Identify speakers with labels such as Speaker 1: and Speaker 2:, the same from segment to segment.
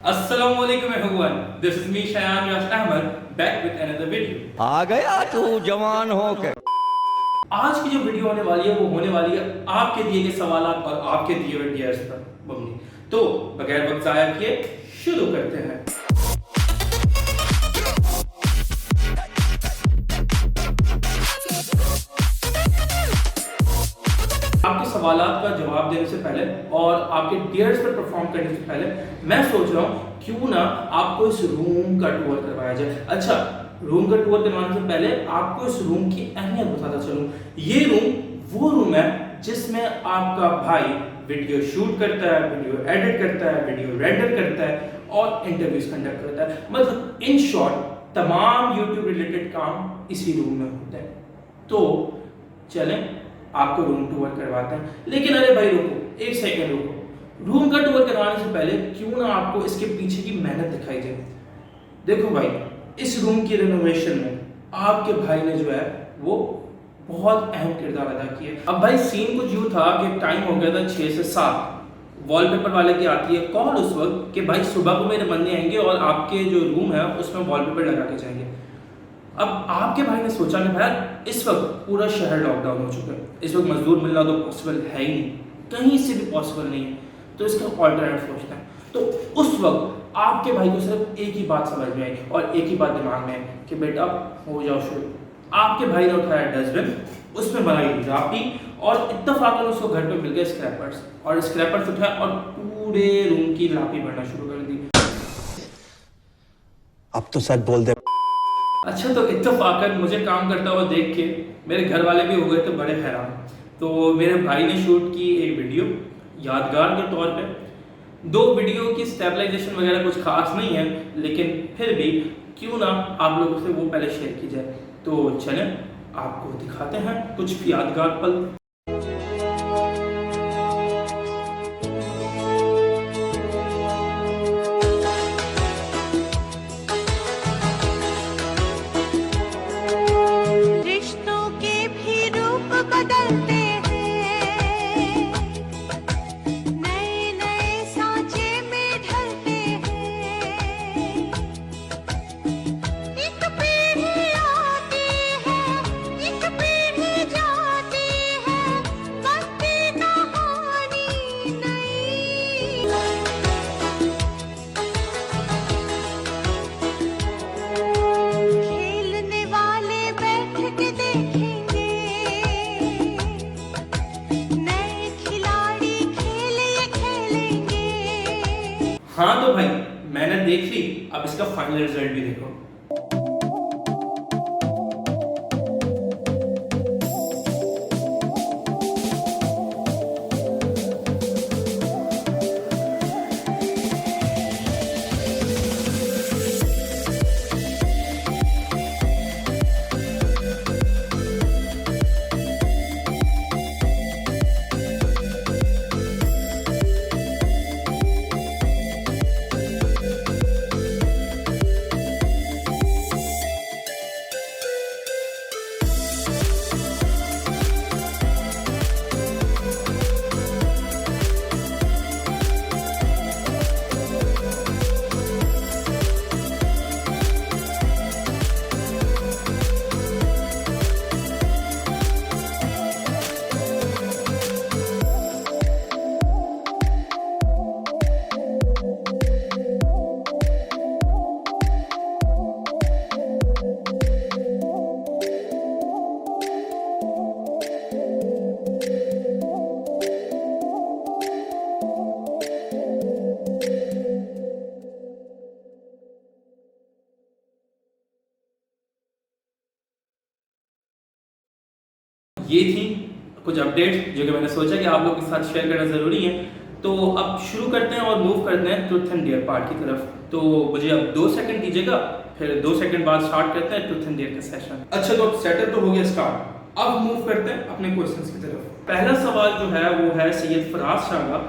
Speaker 1: Assalamualaikum everyone. This is me Shayan Yash Ahmed back with another video.
Speaker 2: आ गया तू जवान होके।
Speaker 1: आज की जो वीडियो होने वाली है वो होने वाली है आपके दिए गए सवालात और आपके दिए हुए डियर्स पर मबनी। तो बगैर वक्त जाया किए शुरू करते हैं। आपके सवालात का जवाब देने से पहले और आपके डियर्स पर परफॉर्म करने से पहले मैं सोच रहा हूँ क्यों ना आपको इस रूम का टूर करवाया जाए। अच्छा, रूम का टूर करवाने से पहले आपको इस रूम की अहमियत बताता चलूं। ये रूम वो रूम है जिसमें आपका भाई वीडियो शूट करता है, वीडियो एडिट करता है, वीडियो रेंडर करता है और इंटरव्यूज कंडक्ट करता है। मतलब इन शॉर्ट तमाम यूट्यूब रिलेटेड काम इसी रूम में होते हैं। तो चलें आपको रूम टूर करवाते हैं। लेकिन अरे भाई रुको, एक सेकंड रुको। रूम का टूर करवाने से पहले क्यों ना आपको इसके पीछे की मेहनत दिखाई जाए। देखो भाई, इस रूम की रिनोवेशन में आपके भाई ने जो है वो बहुत अहम किरदार अदा किया। अब भाई सीन कुछ यूं था कि टाइम हो गया था 6 से 7। वॉलपेपर वाले की आती है कॉल उस वक्त कि भाई सुबह को मेरे बंदे आएंगे और आपके जो रूम है उसमें वॉलपेपर लगा के जाएंगे। अब आपके भाई ने सोचा कि भाई इस वक्त पूरा शहर लॉकडाउन हो चुका है, इस वक्त मजदूर मिलना तो पॉसिबल है ही नहीं, कहीं से भी पॉसिबल नहीं है, तो इसका ऑल्टरनेट सोचना है। तो उस वक्त आपके भाई को सिर्फ एक ही बात समझ में आई और एक ही बात दिमाग में आई कि बेटा हो जाओ शुरू। आपके भाई ने उठाया डस्टबिन, उसमें बनाई रापी और इत्तेफाकन उसको घर पे मिल गए स्क्रैपर्स, और स्क्रैपर्स उठाया और पूरे रूम की लापी भरना शुरू कर दी।
Speaker 2: अब तो सच बोल दे।
Speaker 1: अच्छा, तो इत्तेफाकन मुझे काम करता हुआ देख के मेरे घर वाले भी हो गए थे बड़े हैरान। तो मेरे भाई ने शूट की एक वीडियो यादगार के तौर पे। 2 वीडियो की स्टेबलाइजेशन वगैरह कुछ खास नहीं है, लेकिन फिर भी क्यों ना आप लोगों से वो पहले शेयर की जाए। तो चलें आपको दिखाते हैं कुछ यादगार पल। हाँ तो भाई मैंने देख ली, अब इसका फाइनल रिजल्ट भी देखो। ये थी कुछ अपडेट्स जो कि मैंने सोचा कि आप लोगों के साथ शेयर करना ज़रूरी है। तो अब शुरू करते हैं और मूव करते हैं ट्रुथ एंड डेयर पार्ट की तरफ। तो मुझे अब 2 सेकंड दीजिएगा, फिर 2 सेकंड बाद स्टार्ट करते हैं ट्रुथ एंड डेयर का सेशन। अच्छा, तो अब सेटअप तो हो गया स्टार्ट, अब मूव करते हैं अपने क्वेश्चंस की तरफ। पहला सवाल जो है वो है सैयद फराज शाह का।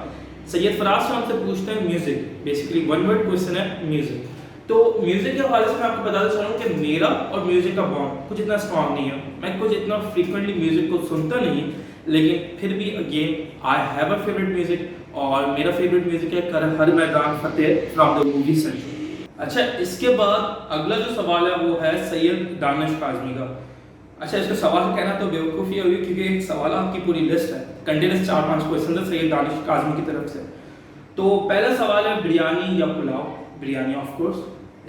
Speaker 1: सैयद फराज शाह से पूछते हैं म्यूजिक, बेसिकली 1 वर्ड क्वेश्चन है म्यूजिक। तो म्यूजिक के हवाले से मैं आपको बताना चाह रहा हूँ कि मेरा और म्यूजिक का बॉन्ड कुछ इतना स्ट्रॉन्ग नहीं है। मैं कुछ इतना फ्रीक्वेंटली म्यूजिक को सुनता नहीं, लेकिन फिर भी again I have a favourite music और मेरा फेवरेट म्यूजिक है कर हर मैदान फतेह फ्रॉम द मूवी संजू। अच्छा, इसके बाद अगला जो सवाल है वो है सैयद दानिश काज़मी का। अच्छा, इसका सवाल कहना तो बेवकूफ़ी हुई क्योंकि सवाल की पूरी लिस्ट है, कंटिन्यूस 4-5 क्वेश्चन है सैयद दानिश काज़मी की तरफ से। तो पहला सवाल है बिरयानी या पुलाव? Biryani of course.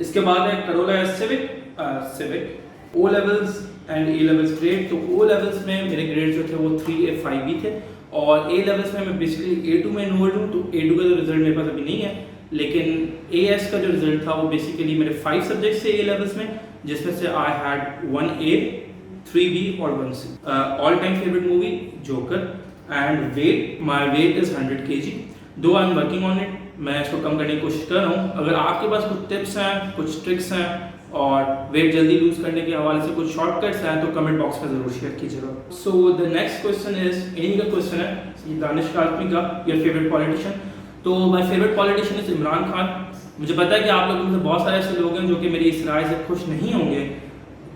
Speaker 1: इसके बाद है करोला या Civic. O levels and A levels grade. तो ओ लेवल्स में मेरे ग्रेड जो थे वो 3A 5B थे और ए लेवल्स में मैं बेसिकली A2 में इन्वॉल्व हूँ। तो A2 का जो रिजल्ट मेरे पास अभी नहीं है, लेकिन AS का जो रिजल्ट था वो बेसिकली मेरे 5 सब्जेक्ट्स से A लेवल्स में, जिसमें से आई हैड 1A 3B और 1C। All time favourite movie Joker and weight, my weight is 100 kg, though I am working on it. मैं इसको कम करने की कोशिश कर रहा हूँ। अगर आपके पास कुछ टिप्स हैं, कुछ ट्रिक्स हैं और वेट जल्दी लूज करने के हवाले से कुछ शॉर्टकट्स हैं तो कमेंट बॉक्स में जरूर शेयर कीजिएगा। So the next question is, इन्हीं का क्वेश्चन है दानिश काज़मी का, योर फेवरेट पॉलिटिशियन। तो my favourite politician is Imran Khan. मुझे पता है कि आप लोगों में से बहुत सारे ऐसे लोग हैं जो कि मेरी इस राय से खुश नहीं होंगे,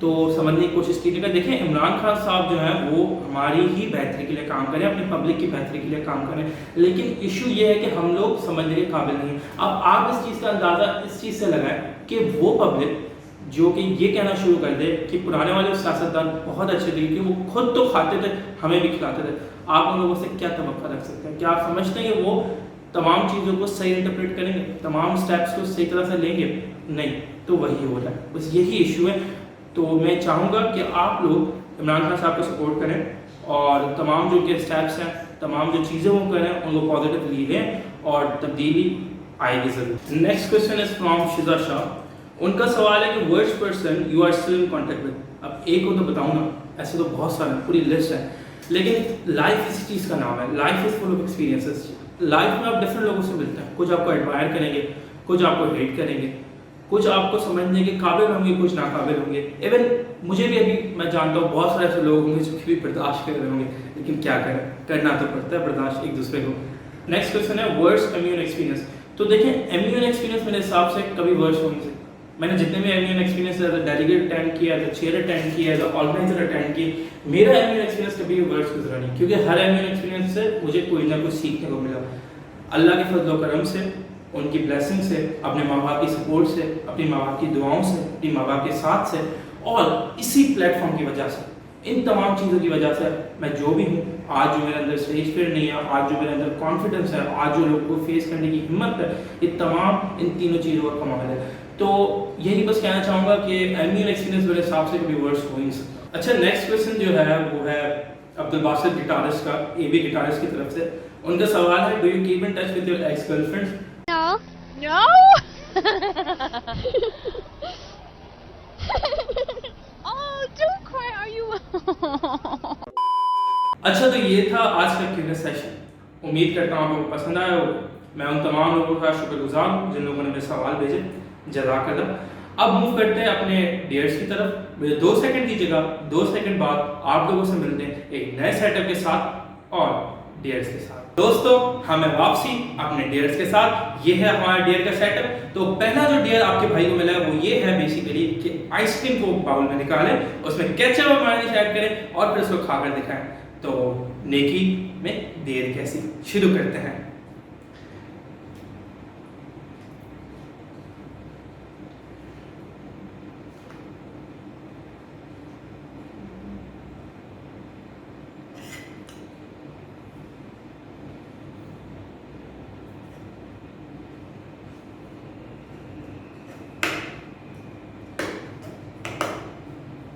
Speaker 1: तो समझने की कोशिश कीजिएगा। देखिए, इमरान खान साहब जो हैं वो हमारी ही बेहतरी के लिए काम करें, अपनी पब्लिक की बेहतरी के लिए काम करें, लेकिन इशू ये है कि हम लोग समझने के काबिल नहीं हैं। अब आप इस चीज़ का अंदाज़ा इस चीज़ से लगाएं कि वो पब्लिक जो कि ये कहना शुरू कर दे कि पुराने वाले सियासतदान बहुत अच्छे थे कि वो खुद तो खाते थे, हमें भी खिलाते थे, आप उन लोगों से क्या तवक्का रख सकते हैं? क्या आप समझते हैं कि वो तमाम चीज़ों को सही इंटरप्रेट करेंगे, तमाम स्टेप्स को सही तरह से लेंगे? नहीं। तो वही हो रहा है, बस यही इशू है। तो मैं चाहूँगा कि आप लोग इमरान खान साहब को सपोर्ट करें और तमाम जो के स्टेप्स हैं, तमाम जो चीज़ें वो करें उनको पॉजिटिवली लें और तब्दीली आएगी ज़रूर। Next question is from Shiza Shah. उनका सवाल है कि worst person you are still in contact with. अब एक को तो बताऊँ ना, ऐसे तो बहुत सारे, पूरी लिस्ट है, लेकिन लाइफ इसी चीज़ का नाम है। Life is full of experiences. Life में आप डिफरेंट लोगों से मिलते हैं, कुछ आपको एडमायर करेंगे, कुछ आपको हेट करेंगे, कुछ आपको समझने के काबिल होंगे, कुछ नाकाबिल होंगे। इवन मुझे भी अभी मैं जानता हूँ बहुत सारे ऐसे लोग होंगे जो कि भी बर्दाश्त कर रहे होंगे, लेकिन क्या करें, करना तो पड़ता है बर्दाश्त एक दूसरे को। नेक्स्ट क्वेश्चन है वर्स्ट एम्यून एक्सपीरियंस। तो देखिए, एम्यून एक्सपीरियंस मेरे हिसाब से कभी वर्स्ट होने से, मैंने जितने भी MUN experience as a delegate attend किया, एज अ चेयर अटेंड किया, एज अ ऑर्गेनाइजर अटेंड किया, मेरा एम्यून एक्सपीरियंस कभी वर्स्ट गुजरा नहीं, क्योंकि हर एम्यून एक्सपीरियंस से मुझे कोई ना कुछ सीखने को मिला। अल्लाह के फजल करम से, उनकी ब्लेसिंग से, अपने माँ बाप की सपोर्ट से, अपनी माँ बाप की दुआओं से, अपनी माँ बाप के साथ से, और इसी प्लेटफॉर्म की वजह से, इन तमाम चीज़ों की वजह से मैं जो भी हूँ आज, जो मेरे अंदर स्टेज फियर नहीं है आज, जो मेरे अंदर कॉन्फिडेंस है आज, जो लोग को फेस करने की हिम्मत है, ये तमाम इन तीनों चीज़ों का कमाल है। तो यही बस कहना चाहूँगा कि एम्यून एक्सपीरियंस मेरे हिसाब से कभी वर्स्ट हो ही नहीं सकता। अच्छा, नेक्स्ट क्वेश्चन जो है वो है अब्दुल बासित गिटारिस्ट का, AB गिटारिस्ट की तरफ से। उनका सवाल है, do you keep in touch with your x girlfriends?
Speaker 3: No. No. Oh, don't cry. Are you?
Speaker 1: अच्छा, तो ये था आज का Q&A सेशन। उम्मीद करता हूँ आपको पसंद आया हो। मैं उन तमाम लोगों का शुक्रगुजार हूँ जिन लोगों ने मेरे सवाल भेजे, जज़ाकल्लाह। अब मूव करते हैं अपने डियर्स की तरफ। मुझे 2 सेकंड दीजिएगा, 2 सेकंड बाद आप लोगों से मिलते हैं एक नए सेटअप के साथ और डियर्स के साथ। दोस्तों, हमें वापसी अपने डियर्स के साथ। ये है हमारा डियर का सेटअप। तो पहला जो डियर आपके भाई को मिला है वो ये है बेसिकली कि आइसक्रीम को बाउल में निकालें, उसमें केचप और मायोनीज ऐड करें और फिर उसको खाकर दिखाएं। तो नेकी में देर कैसी, शुरू करते हैं।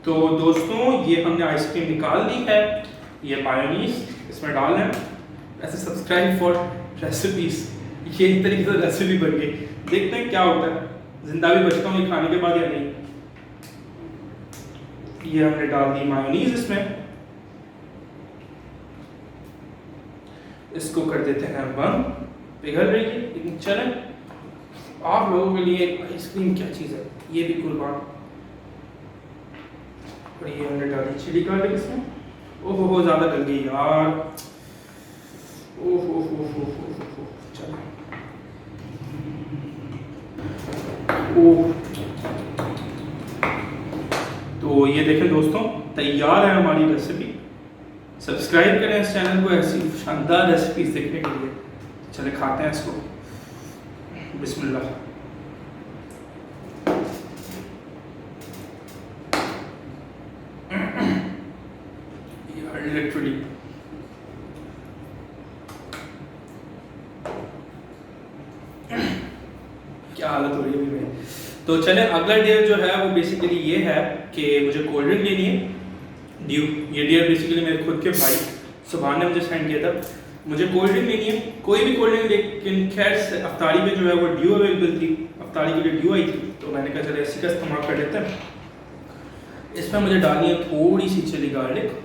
Speaker 1: तो दोस्तों, ये हमने आइसक्रीम निकाल ली है, ये मायोनीज इसमें डालना है। ऐसे सब्सक्राइब फॉर रेसिपीज, ये एक तरीके से रेसिपी बन गई। देखते हैं क्या होता है, जिंदा भी बचता हूँ ये खाने के बाद या नहीं। ये हमने डाल दी मायोनीज इसमें, इसको कर देते हैं बंद। पिघल रही है लेकिन चलें, आप लोगों के लिए आइसक्रीम क्या चीज़ है ये भी कुर्बान। और ये हमने डाली चिली गार्लिक इसमें। ओहो हो, ज़्यादा डल गई यार। ओहो हो, चलो। ओह, तो ये देखें दोस्तों, तैयार है हमारी रेसिपी। सब्सक्राइब करें इस चैनल को ऐसी शानदार रेसिपीज देखने के लिए। चले खाते हैं इसको, बिस्मिल्लाह। लिटरली क्या हालत हो रही है अभी मेरी। तो चले अगला डियर जो है वो बेसिकली ये है कि मुझे कोल्ड ड्रिंक लेनी है, ड्यू। ये डियर बेसिकली मेरे खुद के भाई सुभान ने मुझे सेंड किया था, मुझे कोल्ड ड्रिंक लेनी है, कोई भी कोल्ड ड्रिंक, लेकिन खैर अफ्तारी में जो है वो ड्यू अवेलेबल थी, अफ्तारी के लिए ड्यू आई थी, तो मैंने कहा चलो इसी का इस्तेमाल कर लेते हैं। इसमें मुझे डालनी है थोड़ी सी चिली गार्लिक,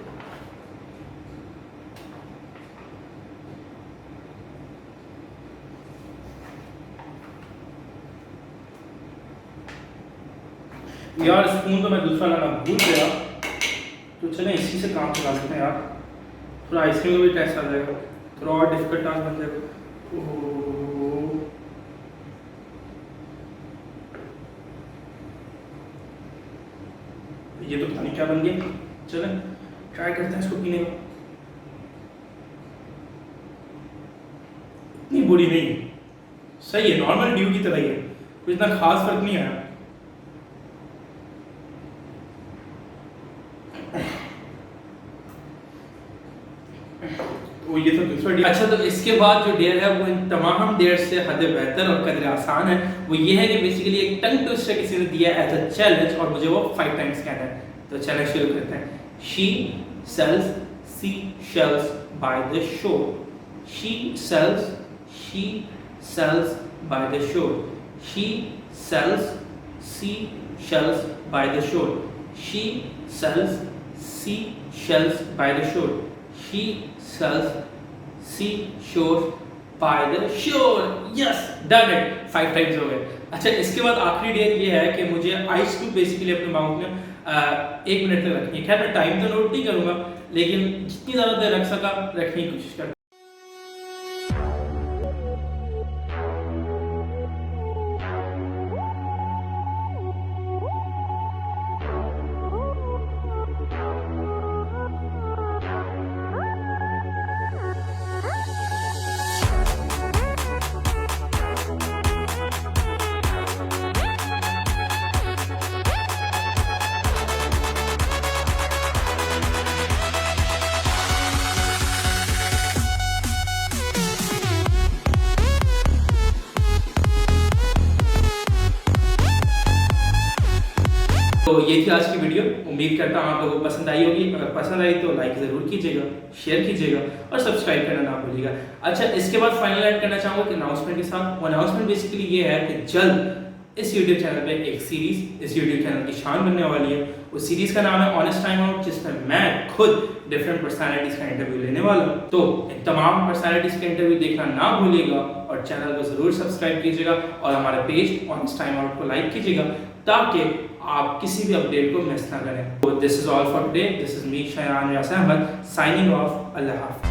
Speaker 1: यार स्पून तो मैं दूसरा लाना भूल गया, तो चलें इसी से काम चला लेते हैं यार, थोड़ा आइसक्रीम का भी टेस्ट आ जाएगा, थोड़ा और डिफिकल्ट टास्क बन जाएगा। ये तो पता नहीं क्या बन गया, चलें ट्राई करते हैं इसको पीने का। इतनी बुरी नहीं, सही है, नॉर्मल ड्यू की तरह ही है, कोई इतना खास फर्क नहीं आया। तो ये तो दूसरा डियर। अच्छा, तो इसके बाद जो डियर है वो इन तमाम डियर से हद बेहतर और कदर आसान है। वो ये है कि बेसिकली एक टंग ट्विस्टर किसी ने दिया एज अ चैलेंज और मुझे वो 5 टाइम्स कहना है। तो चैलेंज शुरू करते हैं। She sales sea shells by the shore. She sales by the shore. She sales sea shells by the shore. She sales sea shells by the shore. She sells seashores by the shore. Yes, done it. 5 times हो गए। अच्छा, इसके बाद आखिरी dear ये है कि मुझे आइस क्यूब बेसिकली अपने माउथ में 1 मिनट तक रखनी है। खैर मैं टाइम तो नोट नहीं करूँगा, लेकिन जितनी ज़्यादा देर रख सका रखने की कोशिश कर। तो ये थी आज की वीडियो, उम्मीद करता हूँ आप लोगों को पसंद आई होगी। अगर पसंद आई तो लाइक ज़रूर कीजिएगा, शेयर कीजिएगा और सब्सक्राइब करना ना भूलिएगा। अच्छा, इसके बाद फाइनल ऐड करना चाहूँगा कि अनाउंसमेंट के साथ। वो अनाउंसमेंट बेसिकली ये है कि जल्द इस यूट्यूब चैनल पे एक सीरीज़ इस यूट्यूब चैनल की शान बनने वाली है। उस सीरीज़ का नाम है ऑनेस्ट टाइम आउट, जिसमें मैं खुद डिफरेंट पर्सनैलिटीज़ का इंटरव्यू लेने वाला हूँ। तो इन तमाम पर्सनैलिटीज़ का इंटरव्यू देखना ना भूलिएगा और चैनल को ज़रूर सब्सक्राइब कीजिएगा और हमारे पेज ऑनेस्ट टाइम आउट को लाइक कीजिएगा, ताकि आप किसी भी अपडेट को मिस ना करें। तो this is all for today. This is me Shayan Vyas Ahmed signing off. अल्लाह हाफ़िज़।